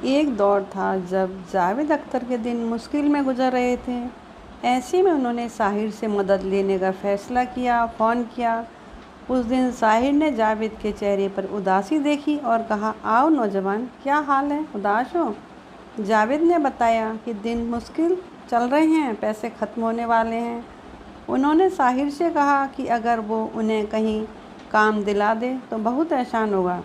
एक दौर था जब जावेद अख्तर के दिन मुश्किल में गुजर रहे थे। ऐसे में उन्होंने साहिर से मदद लेने का फ़ैसला किया, फ़ोन किया। उस दिन साहिर ने जावेद के चेहरे पर उदासी देखी और कहा, आओ नौजवान, क्या हाल है, उदास हो? जावेद ने बताया कि दिन मुश्किल चल रहे हैं, पैसे ख़त्म होने वाले हैं। उन्होंने साहिर से कहा कि अगर वो उन्हें कहीं काम दिला दे तो बहुत आसान होगा।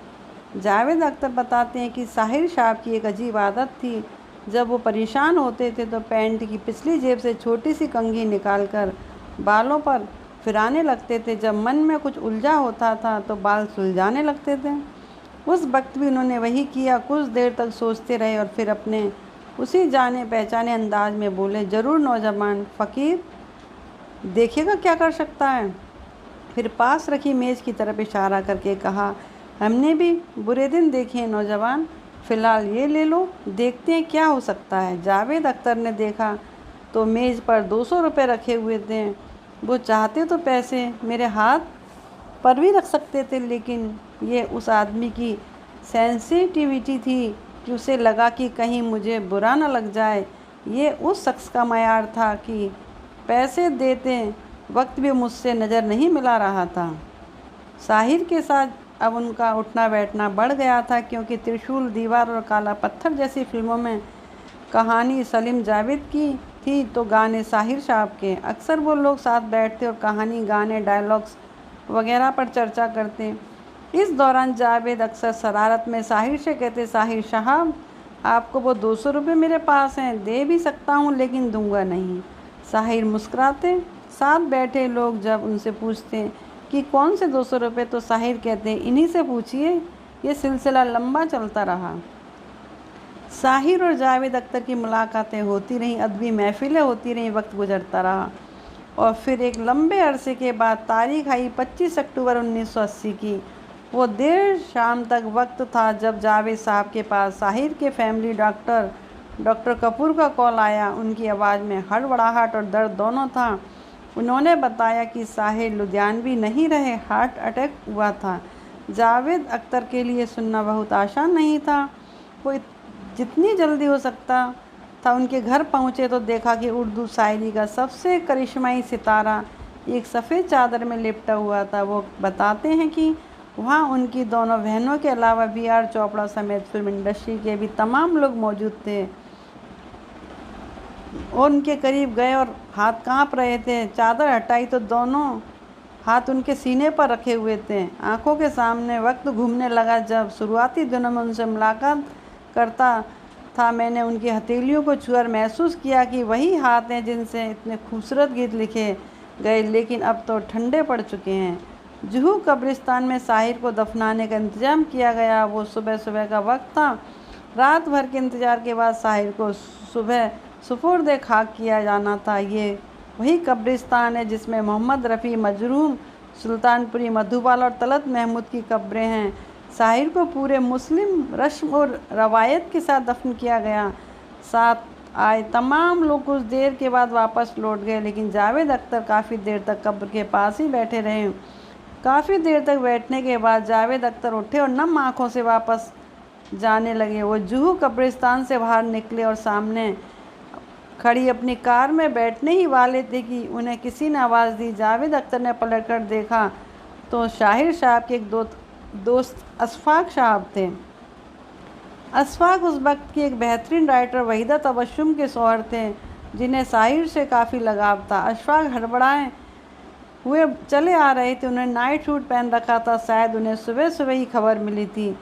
जावेद अख्तर बताते हैं कि साहिर साहब की एक अजीब आदत थी। जब वो परेशान होते थे तो पैंट की पिछली जेब से छोटी सी कंघी निकालकर बालों पर फिराने लगते थे। जब मन में कुछ उलझा होता था तो बाल सुलझाने लगते थे। उस वक्त भी उन्होंने वही किया। कुछ देर तक सोचते रहे और फिर अपने उसी जाने पहचाने अंदाज में बोले, ज़रूर नौजवान फ़कीर, देखिएगा क्या कर सकता है। फिर पास रखी मेज़ की तरफ इशारा करके कहा, हमने भी बुरे दिन देखे हैं नौजवान, फ़िलहाल ये ले लो, देखते हैं क्या हो सकता है। जावेद अख्तर ने देखा तो मेज़ पर 200 रुपये रखे हुए थे। वो चाहते तो पैसे मेरे हाथ पर भी रख सकते थे, लेकिन ये उस आदमी की सेंसिटिविटी थी कि उसे लगा कि कहीं मुझे बुरा न लग जाए। ये उस शख्स का मयार था कि पैसे देते वक्त भी मुझसे नज़र नहीं मिला रहा था। साहिर के साथ अब उनका उठना बैठना बढ़ गया था, क्योंकि त्रिशूल, दीवार और काला पत्थर जैसी फिल्मों में कहानी सलीम जावेद की थी तो गाने साहिर साहब के। अक्सर वो लोग साथ बैठते और कहानी, गाने, डायलॉग्स वगैरह पर चर्चा करते। इस दौरान जावेद अक्सर शरारत में साहिर से कहते, साहिर साहब, आपको वो 200 रुपये मेरे पास हैं, दे भी सकता हूँ लेकिन दूंगा नहीं। साहिर मुस्कुराते। साथ बैठे लोग जब उनसे पूछते कि कौन से 200 रुपये तो साहिर कहते, इन्हीं से पूछिए। ये सिलसिला लंबा चलता रहा। साहिर और जावेद अख्तर की मुलाकातें होती रहीं, अदबी महफिलें होती रहीं, वक्त गुजरता रहा और फिर एक लंबे अरसे के बाद तारीख आई 25 अक्टूबर 1980 की। वो देर शाम तक वक्त था जब जावेद साहब के पास साहिर के फैमिली डॉक्टर कपूर का कॉल आया। उनकी आवाज़ में हड़बड़ाहट और दर्द दोनों था। उन्होंने बताया कि साहिर लुधियानवी नहीं रहे, हार्ट अटैक हुआ था। जावेद अख्तर के लिए सुनना बहुत आसान नहीं था। वो जितनी जल्दी हो सकता था उनके घर पहुँचे तो देखा कि उर्दू शायरी का सबसे करिश्माई सितारा एक सफ़ेद चादर में लिपटा हुआ था। वो बताते हैं कि वहाँ उनकी दोनों बहनों के अलावा B.R. चोपड़ा समेत फिल्म इंडस्ट्री के भी तमाम लोग मौजूद थे और उनके करीब गए और हाथ कांप रहे थे। चादर हटाई तो दोनों हाथ उनके सीने पर रखे हुए थे। आंखों के सामने वक्त घूमने लगा। जब शुरुआती दिनों में उनसे मुलाकात करता था, मैंने उनकी हथेलियों को छुआ और महसूस किया कि वही हाथ हैं जिनसे इतने खूबसूरत गीत लिखे गए, लेकिन अब तो ठंडे पड़ चुके हैं। जुहू कब्रिस्तान में साहिर को दफनाने का इंतज़ाम किया गया। वो सुबह सुबह का वक्त था। रात भर के इंतज़ार के बाद साहिर को सुबह सुपुर्द खाक किया जाना था। ये वही कब्रिस्तान है जिसमें मोहम्मद रफ़ी, मजरूम, सुल्तानपुरी, मधुबाला और तलत महमूद की कब्रें हैं। साहिर को पूरे मुस्लिम रस्म और रवायत के साथ दफन किया गया। साथ आए तमाम लोग कुछ देर के बाद वापस लौट गए, लेकिन जावेद अख्तर काफ़ी देर तक कब्र के पास ही बैठे रहे। काफ़ी देर तक बैठने के बाद जावेद अख्तर उठे और नम आँखों से वापस जाने लगे। वो जुहू कब्रिस्तान से बाहर निकले और सामने खड़ी अपनी कार में बैठने ही वाले थे कि उन्हें किसी ने आवाज़ दी। जावेद अख्तर ने पलटकर देखा तो शाहिर साहब के एक दोस्त अशफाक साहब थे। अशफाक उस वक्त की एक बेहतरीन राइटर वहीदा तबस्सुम के शौहर थे, जिन्हें साहिर से काफ़ी लगाव था। अशफाक हड़बड़ाए हुए चले आ रहे थे। उन्होंने नाइट सूट पहन रखा था। शायद उन्हें सुबह सुबह ही खबर मिली थी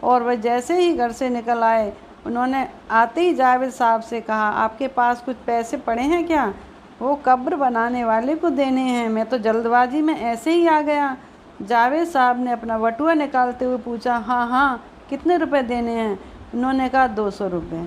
और वह जैसे ही घर से निकल आए, उन्होंने आते ही जावेद साहब से कहा, आपके पास कुछ पैसे पड़े हैं क्या? वो कब्र बनाने वाले को देने हैं, मैं तो जल्दबाजी में ऐसे ही आ गया। जावेद साहब ने अपना बटुआ निकालते हुए पूछा, हाँ हाँ, कितने रुपए देने हैं? उन्होंने कहा 200 रुपये।